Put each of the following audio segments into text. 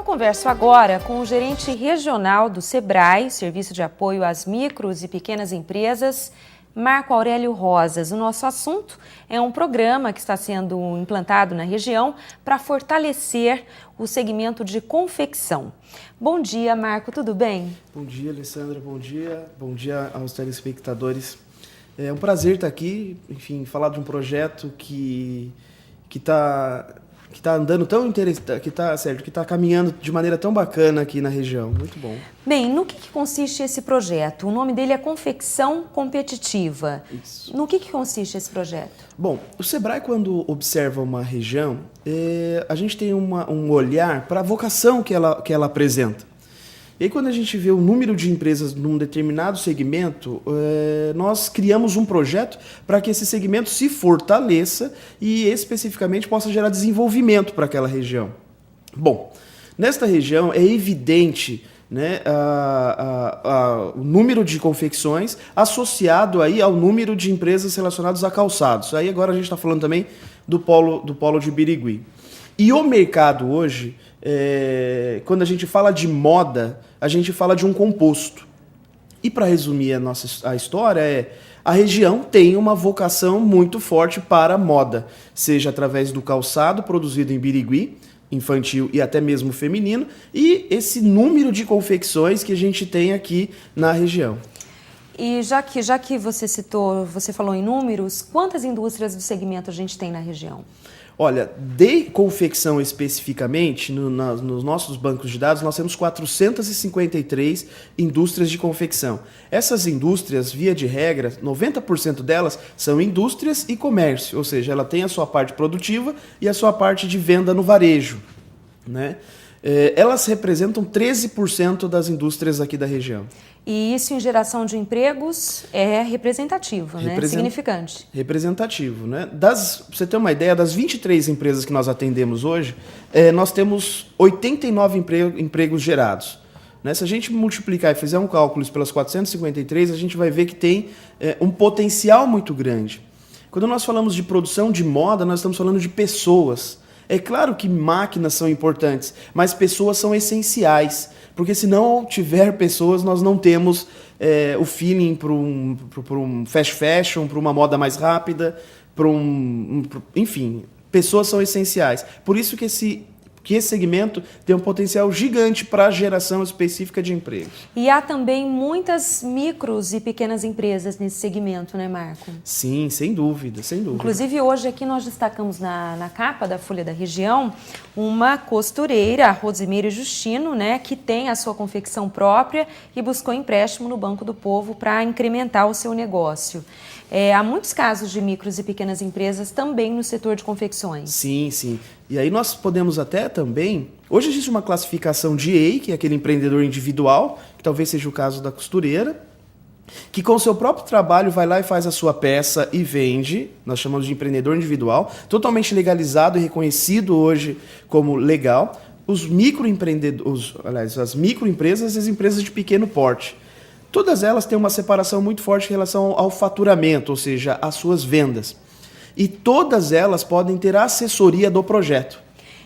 converso agora com o gerente regional do SEBRAE, Serviço de Apoio às Micros e Pequenas Empresas, Marco Aurélio Rosas. O nosso assunto é um programa que está sendo implantado na região para fortalecer o segmento de confecção. Bom dia, Marco, tudo bem? Bom dia, Alessandra, bom dia aos telespectadores. É um prazer estar aqui, enfim, falar de um projeto que está andando tão interessante, que está caminhando de maneira tão bacana aqui na região. Muito bom. Bem, no que consiste esse projeto? O nome dele é Confecção Competitiva. Isso. No que consiste esse projeto? Bom, o SEBRAE, quando observa uma região, a gente tem um olhar para a vocação que ela apresenta. E aí, quando a gente vê o número de empresas num determinado segmento, nós criamos um projeto para que esse segmento se fortaleça e, especificamente, possa gerar desenvolvimento para aquela região. Bom, nesta região é evidente, né, o número de confecções associado aí ao número de empresas relacionadas a calçados. Aí agora a gente está falando também do polo de Birigui. E o mercado hoje, quando a gente fala de moda, a gente fala de um composto. E para resumir a história, a região tem uma vocação muito forte para a moda, seja através do calçado produzido em Birigui, infantil e até mesmo feminino, e esse número de confecções que a gente tem aqui na região. E já que você falou em números, quantas indústrias do segmento a gente tem na região? Olha, de confecção especificamente, nos nossos bancos de dados, nós temos 453 indústrias de confecção. Essas indústrias, via de regra, 90% delas são indústrias e comércio, ou seja, ela tem a sua parte produtiva e a sua parte de venda no varejo, né? Elas representam 13% das indústrias aqui da região. E isso em geração de empregos é representativo, né? Significante. Representativo, né? Pra você ter uma ideia, das 23 empresas que nós atendemos hoje, nós temos 89 empregos gerados. Né? Se a gente multiplicar e fizer um cálculo pelas 453, a gente vai ver que tem um potencial muito grande. Quando nós falamos de produção de moda, nós estamos falando de pessoas. É claro que máquinas são importantes, mas pessoas são essenciais, porque se não tiver pessoas, nós não temos o feeling para um fast fashion, para uma moda mais rápida, enfim, pessoas são essenciais. Por isso que esse segmento tem um potencial gigante para a geração específica de empregos. E há também muitas micros e pequenas empresas nesse segmento, né, Marco? Sim, sem dúvida, sem dúvida. Inclusive, hoje aqui nós destacamos na capa da Folha da Região uma costureira, a Rosimeire Justino, né, que tem a sua confecção própria e buscou empréstimo no Banco do Povo para incrementar o seu negócio. Há muitos casos de micros e pequenas empresas também no setor de confecções. Sim, sim. E aí nós podemos até também... Hoje existe uma classificação de EI, que é aquele empreendedor individual, que talvez seja o caso da costureira, que com o seu próprio trabalho vai lá e faz a sua peça e vende. Nós chamamos de empreendedor individual, totalmente legalizado e reconhecido hoje como legal. Os microempreendedores, aliás, as microempresas e as empresas de pequeno porte. Todas elas têm uma separação muito forte em relação ao faturamento, ou seja, às suas vendas. E todas elas podem ter assessoria do projeto.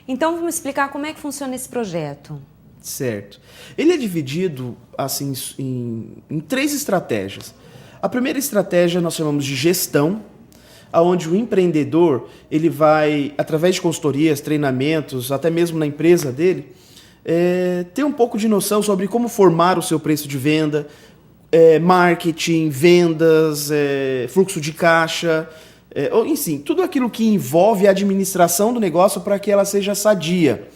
Então, vamos explicar como é que funciona esse projeto. Certo. Ele é dividido assim, em 3 estratégias. A primeira estratégia nós chamamos de gestão, onde o empreendedor ele vai, através de consultorias, treinamentos, até mesmo na empresa dele, ter um pouco de noção sobre como formar o seu preço de venda, marketing, vendas, fluxo de caixa, enfim, tudo aquilo que envolve a administração do negócio para que ela seja sadia.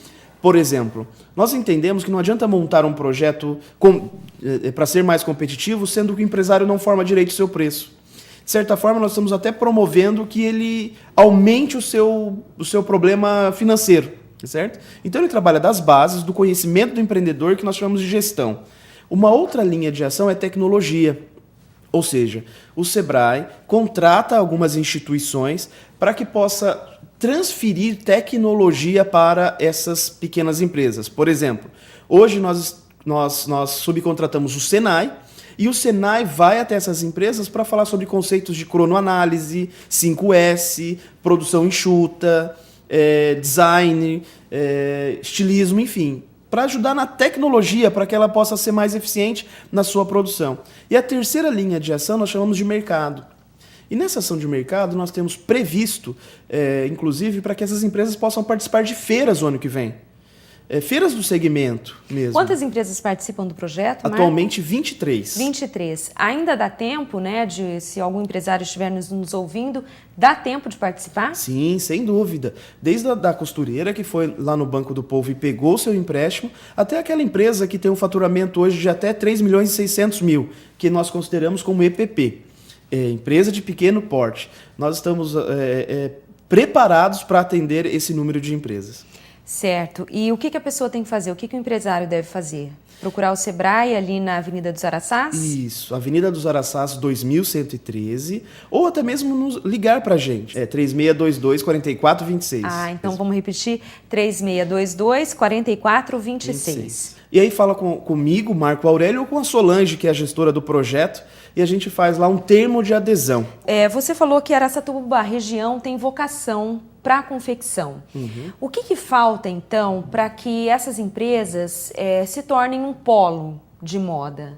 Por exemplo, nós entendemos que não adianta montar um projeto para ser mais competitivo, sendo que o empresário não forma direito o seu preço. De certa forma, nós estamos até promovendo que ele aumente o seu problema financeiro, certo? Então ele trabalha das bases, do conhecimento do empreendedor, que nós chamamos de gestão. Uma outra linha de ação é tecnologia. Ou seja, o SEBRAE contrata algumas instituições para que possa transferir tecnologia para essas pequenas empresas. Por exemplo, hoje nós subcontratamos o Senai, e o Senai vai até essas empresas para falar sobre conceitos de cronoanálise, 5S, produção enxuta, design, estilismo, enfim. para ajudar na tecnologia, para que ela possa ser mais eficiente na sua produção. E a terceira linha de ação nós chamamos de mercado. E nessa ação de mercado nós temos previsto, inclusive, para que essas empresas possam participar de feiras o ano que vem. Feiras do segmento mesmo. Quantas empresas participam do projeto, Marco? Atualmente 23. 23. Ainda dá tempo, né, se algum empresário estiver nos ouvindo, dá tempo de participar? Sim, sem dúvida. Desde a da costureira que foi lá no Banco do Povo e pegou seu empréstimo, até aquela empresa que tem um faturamento hoje de até 3.600.000, que nós consideramos como EPP, empresa de pequeno porte. Nós estamos preparados para atender esse número de empresas. Certo. E o que a pessoa tem que fazer? O que o empresário deve fazer? Procurar o Sebrae ali na Avenida dos Araçás? Isso, Avenida dos Araçás 2113, ou até mesmo ligar para a gente. 3622-4426. Então vamos repetir, 3622-4426. E aí fala comigo, Marco Aurélio, ou com a Solange, que é a gestora do projeto, e a gente faz lá um termo de adesão. Você falou que Araçatuba, a região, tem vocação para a confecção. Uhum. O que falta, então, para que essas empresas se tornem um polo de moda?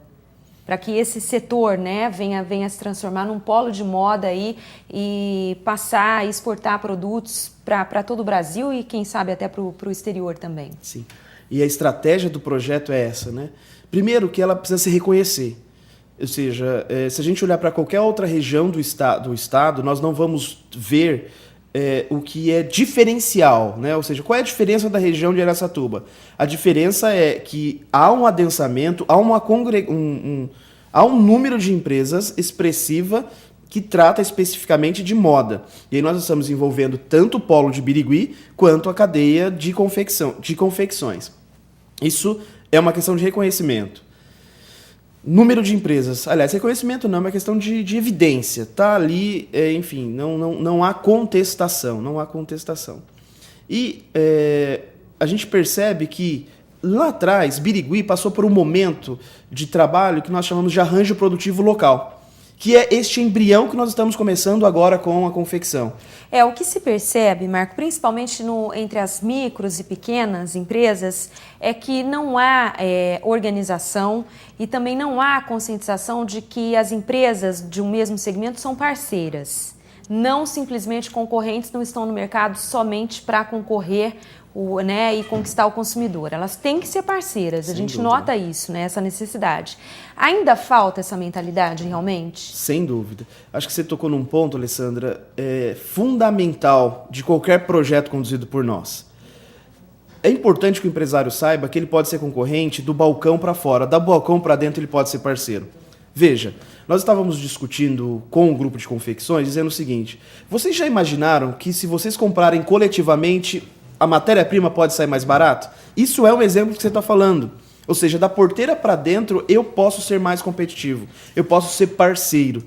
Para que esse setor, né, venha se transformar num polo de moda aí, e passar a exportar produtos para todo o Brasil e, quem sabe, até para o exterior também. Sim. E a estratégia do projeto é essa, né? Primeiro, que ela precisa se reconhecer. Ou seja, se a gente olhar para qualquer outra região do estado, nós não vamos ver o que é diferencial, né? Ou seja, qual é a diferença da região de Araçatuba? A diferença é que há um adensamento, há um número de empresas expressiva que trata especificamente de moda. E aí nós estamos envolvendo tanto o polo de Birigui quanto a cadeia de confecções. Isso é uma questão de reconhecimento. Número de empresas. Aliás, reconhecimento não, é uma questão de evidência. Está ali, enfim, não há contestação. Não há contestação. E a gente percebe que lá atrás, Birigui passou por um momento de trabalho que nós chamamos de arranjo produtivo local, que é este embrião que nós estamos começando agora com a confecção. O que se percebe, Marco, principalmente entre as micros e pequenas empresas, é que não há organização e também não há conscientização de que as empresas de um mesmo segmento são parceiras. Não simplesmente concorrentes, não estão no mercado somente para concorrer e conquistar o consumidor. Elas têm que ser parceiras, a gente nota isso, né, essa necessidade. Ainda falta essa mentalidade realmente? Sem dúvida. Acho que você tocou num ponto, Alessandra, fundamental de qualquer projeto conduzido por nós. É importante que o empresário saiba que ele pode ser concorrente do balcão para fora, da balcão para dentro ele pode ser parceiro. Veja, nós estávamos discutindo com o grupo de confecções, dizendo o seguinte: vocês já imaginaram que se vocês comprarem coletivamente, a matéria-prima pode sair mais barato? Isso é um exemplo que você está falando. Ou seja, da porteira para dentro eu posso ser mais competitivo, eu posso ser parceiro.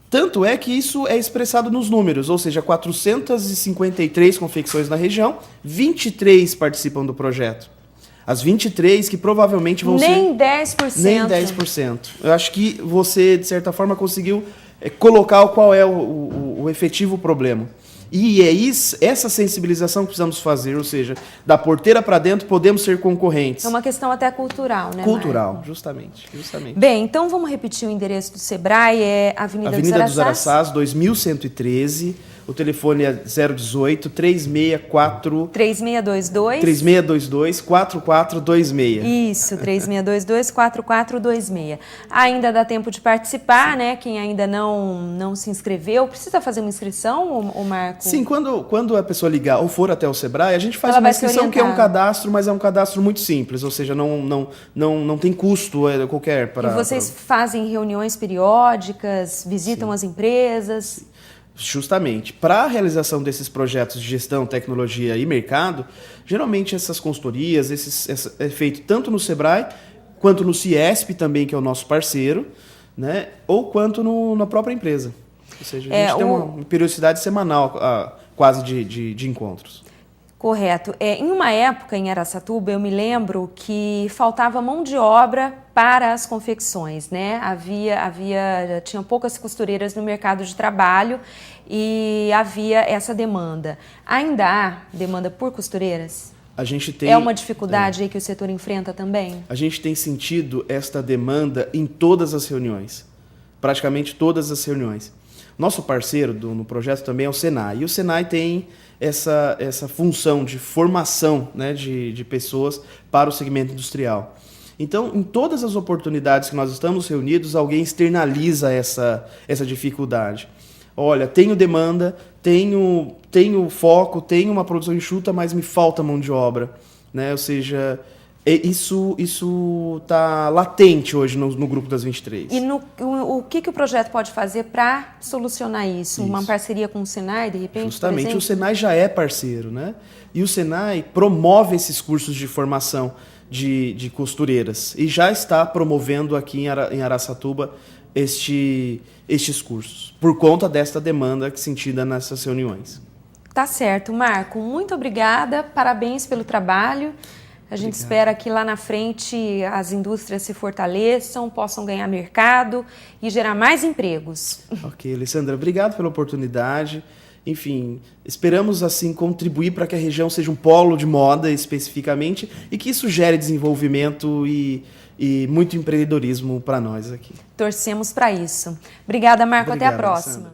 Tanto é que isso é expressado nos números, ou seja, 453 confecções na região, 23 participam do projeto. As 23 que provavelmente vão Nem ser... 10%. Nem 10%. Eu acho que você, de certa forma, conseguiu colocar qual é o efetivo problema. E é essa sensibilização que precisamos fazer, ou seja, da porteira para dentro podemos ser concorrentes. É uma questão até cultural, né, Cultural, Marco? justamente. Bem, então vamos repetir o endereço do Sebrae, é Avenida dos Araçás, 2113. O telefone é 018 3622 4426. Isso, 3622-4426. Ainda dá tempo de participar, né? Quem ainda não se inscreveu, precisa fazer uma inscrição, Marco? Sim, quando a pessoa ligar ou for até o Sebrae, a gente faz uma inscrição que é um cadastro, mas é um cadastro muito simples, ou seja, não tem custo qualquer para... E vocês fazem reuniões periódicas, visitam as empresas? Justamente, para a realização desses projetos de gestão, tecnologia e mercado, geralmente essas consultorias, é feito tanto no Sebrae, quanto no Ciesp também, que é o nosso parceiro, né, ou quanto na própria empresa. Ou seja, a gente tem uma periodicidade semanal quase de encontros. Correto. Em uma época em Araçatuba, eu me lembro que faltava mão de obra para as confecções, né? Tinha poucas costureiras no mercado de trabalho e havia essa demanda. Ainda há demanda por costureiras? A gente tem, é uma dificuldade aí que o setor enfrenta também? A gente tem sentido esta demanda em todas as reuniões, praticamente todas as reuniões. Nosso parceiro no projeto também é o Senai, e o Senai tem essa função de formação, né, de pessoas para o segmento industrial. Então, em todas as oportunidades que nós estamos reunidos, alguém externaliza essa dificuldade. Olha, tenho demanda, tenho foco, tenho uma produção enxuta, mas me falta mão de obra, né? Ou seja, isso está latente hoje no grupo das 23. E o que o projeto pode fazer para solucionar isso? Uma parceria com o Senai, de repente? Justamente, o Senai já é parceiro, né? E o Senai promove esses cursos de formação de costureiras e já está promovendo aqui em Araçatuba estes cursos, por conta desta demanda que é sentida nessas reuniões. Tá certo, Marco. Muito obrigada, parabéns pelo trabalho. A gente espera que lá na frente as indústrias se fortaleçam, possam ganhar mercado e gerar mais empregos. Ok, Alessandra, obrigado pela oportunidade. Enfim, esperamos assim contribuir para que a região seja um polo de moda especificamente e que isso gere desenvolvimento e muito empreendedorismo para nós aqui. Torcemos para isso. Obrigada, Marco. Obrigado, até a próxima. Alessandra.